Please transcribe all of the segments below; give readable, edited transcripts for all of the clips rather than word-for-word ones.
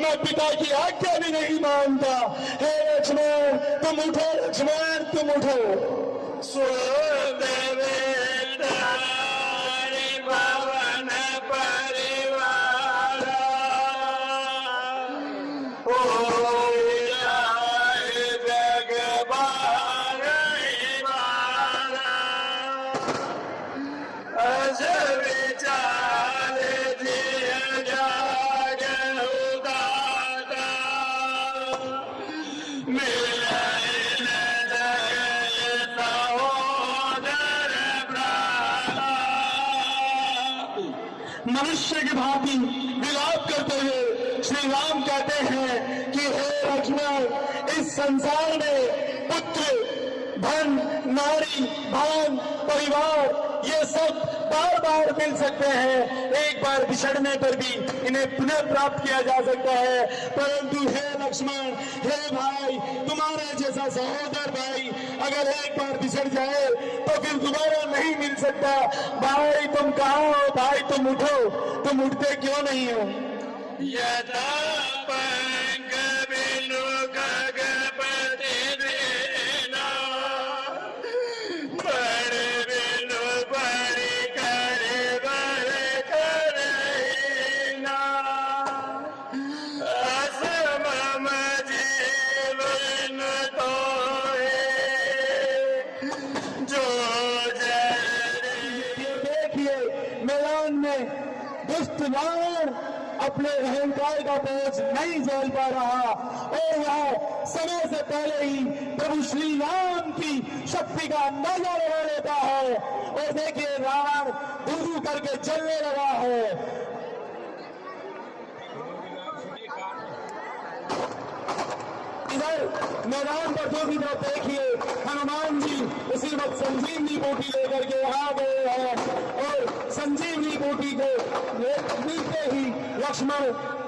मैं पिता की आज्ञा भी नहीं मानता। हे लक्ष्मण तुम उठो, लक्ष्मण तुम उठो। भवन परिवार हो जाए जग अज विचार दिया जाग उदाता मनुष्य की भांति विलाप करते हुए श्री राम कहते हैं कि हे लक्ष्मण, इस संसार में पुत्र, धन, नारी, भान, परिवार ये सब बार बार मिल सकते हैं, एक बार बिछड़ने पर भी इन्हें पुनः प्राप्त किया जा सकता है। परंतु हे लक्ष्मण, हे भाई, तुम्हारे जैसा सहोदर भाई अगर एक बार बिछड़ जाए तो फिर दोबारा नहीं मिल सकता। भाई तुम कहाँ हो? भाई तुम उठो, तुम उठते क्यों नहीं हो? यदा पंग बिनु गगपति देना बड़ बिनु बड़ी करे बर करना असमम जीवन तो जो देखिए मैदान में दुष्ट रावण अपने अहंकार का बोझ नहीं झेल पा रहा और वह समय से पहले ही प्रभु श्री राम की शक्ति का अंदाजा लगा लेता है। और देखिए रावण धू करके चलने लगा है। इधर मैदान पर दूसरी तरफ देखिए हनुमान जी उसी वक्त संजीवनी बूटी लेकर के आ गए हैं और संजीवनी बूटी को मिलते ही लक्ष्मण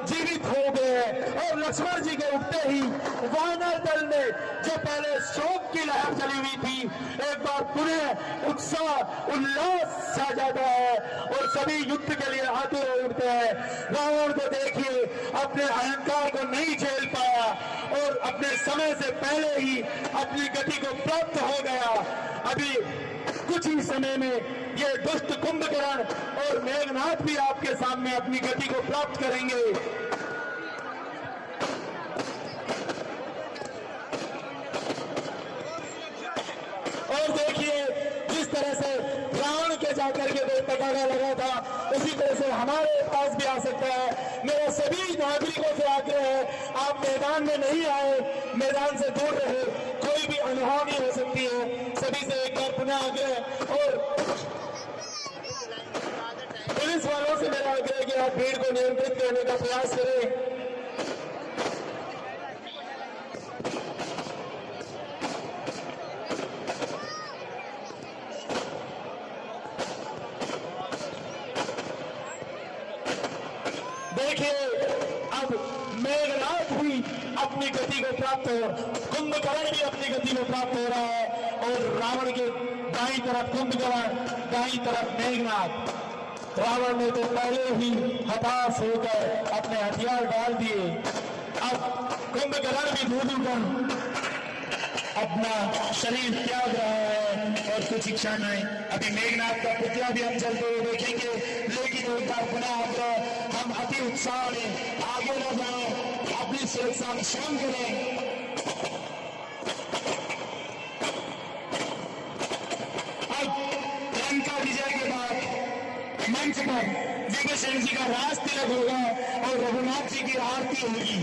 जीवित हो गए हैं। और लक्ष्मण जी के उठते ही वानर दल ने जो पहले शोक की लहर चली हुई थी एक बार पुनः उत्साह उल्लास छा जाता है और सभी युद्ध के लिए आतुर हो उठते हैं। रावण को देखिए अपने अहंकार को नहीं झेल पाया और अपने समय से पहले ही अपनी गति को प्राप्त हो गया। अभी कुछ ही समय में ये दुष्ट कुंभकर्ण और मेघनाथ भी आपके सामने अपनी गति को प्राप्त करेंगे। और देखिए जिस तरह से रावण के जाकर के कोई पटाखा लगा था उसी तरह से हमारे पास भी आ सकता है। मेरा सभी नागरिकों से आग्रह है आप मैदान में नहीं आए, मैदान से दूर रहे, कोई भी अनहोनी हो सकती है। सभी से एक बार पुनः आग्रह और पुलिस वालों से मेरा आग्रह कि आप भीड़ को नियंत्रित करने का प्रयास करें। देखिए अब मेघनाथ भी अपनी गति को प्राप्त हो, कुंभकर्ण भी अपनी गति को प्राप्त हो रहा है और रावण के दाईं तरफ कुंभकर्ण, दाईं तरफ मेघनाथ। रावण ने तो पहले ही हताश होकर अपने हथियार डाल दिए। अब कुंभकर्ण भी धूधू कर अपना शरीर त्याग रहा है और कुछ इच्छा नहीं। अभी मेघनाथ का पुतला भी हम चलते हुए देखेंगे, लेकिन एक बार पुनः आग्रह हम अति उत्साह में आगे न जाएं, अपनी सुरक्षा में स्वयं करें। अब लंका विजय के बाद मंच पर विभीषण जी का राज तिलक होगा और रघुनाथ जी की आरती होगी।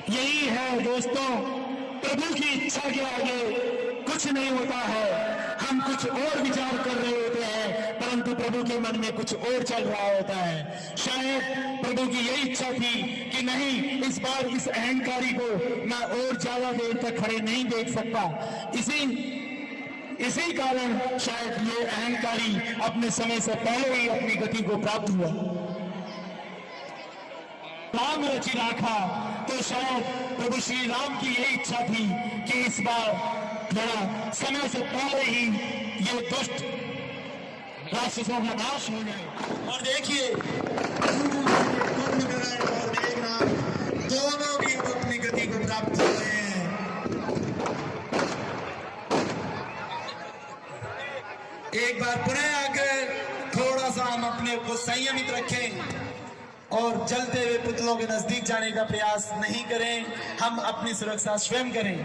यही है दोस्तों, प्रभु की इच्छा के आगे कुछ नहीं होता है। हम कुछ और विचार कर रहे होते हैं परंतु प्रभु के मन में कुछ और चल रहा होता है। शायद प्रभु की यही इच्छा थी कि नहीं, इस बार इस अहंकारी को मैं और ज्यादा देर तक खड़े नहीं देख सकता। इसी कारण शायद ये अहंकारी अपने समय से पहले ही अपनी गति को प्राप्त हुआ। राम रचि राखा। तो शायद प्रभु श्री राम की यही इच्छा थी कि इस बार थोड़ा समय से पहले ही ये दुष्ट राक्षसों का नाश हो जाए। और देखिए कुंभकर्ण और मेघनाद दोनों भी अब अपनी गति को प्राप्त हो गए हैं। एक बार पुनः आकर थोड़ा सा हम अपने को संयमित रखें और जलते हुए पुतलों के नजदीक जाने का प्रयास नहीं करें। हम अपनी सुरक्षा स्वयं करें।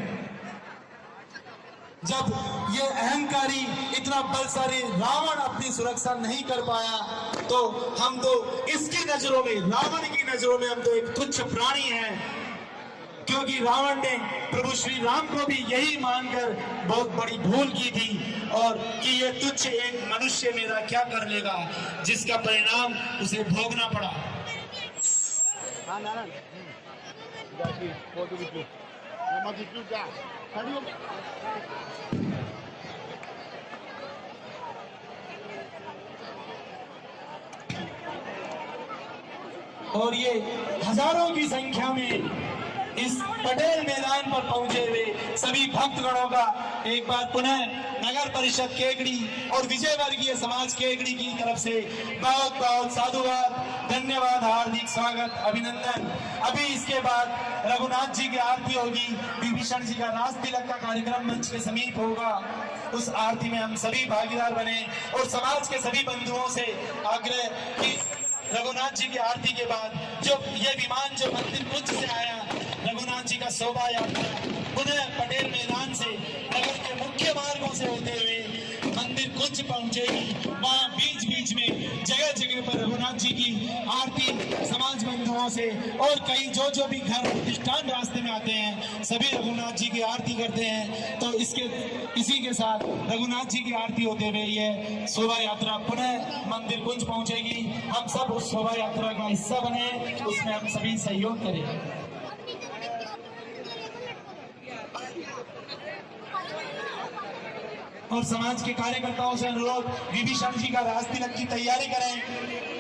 जब ये अहंकारी इतना बलशाली रावण अपनी सुरक्षा नहीं कर पाया तो हम तो इसकी नजरों में, रावण की नजरों में हम तो एक तुच्छ प्राणी हैं, क्योंकि रावण ने प्रभु श्री राम को भी यही मानकर बहुत बड़ी भूल की थी और कि ये तुच्छ एक मनुष्य मेरा क्या कर लेगा, जिसका परिणाम उसे भोगना पड़ा। और ये हजारों की संख्या में इस पटेल मैदान पर पहुंचे हुए सभी भक्तगणों का एक बार पुनः नगर परिषद केकड़ी और विजय वर्गीय समाज केकड़ी की तरफ से बहुत बहुत साधुवाद, धन्यवाद, हार्दिक स्वागत, अभिनंदन। अभी इसके बाद रघुनाथ जी की आरती होगी, विभीषण जी का रास तिलक का कार्यक्रम मंच के समीप होगा। उस आरती में हम सभी भागीदार बने और समाज के सभी बंधुओं से आग्रह कि रघुनाथ जी की आरती के बाद जो ये विमान जो मंदिर कुंज से आया, रघुनाथ जी का शोभा यात्रा पुनः पटेल मैदान से नगर के मुख्य मार्गों से होते हुए मंदिर कुंज पहुंचेगी। वहाँ बीच बीच में जगह जगह पर रघुनाथ जी की आरती समाज बंधुओं से और कई जो भी घर प्रतिष्ठान रास्ते में आते हैं सभी रघुनाथ जी की आरती करते हैं। तो इसी के साथ रघुनाथ जी की आरती होते हुए ये शोभा यात्रा पुनः मंदिर कुंज पहुंचेगी। हम सब उस शोभा यात्रा का हिस्सा बने, उसमें हम सभी सहयोग करें। और समाज के कार्यकर्ताओं से अनुरोध, विभीषण जी का रास तिलक की तैयारी करें।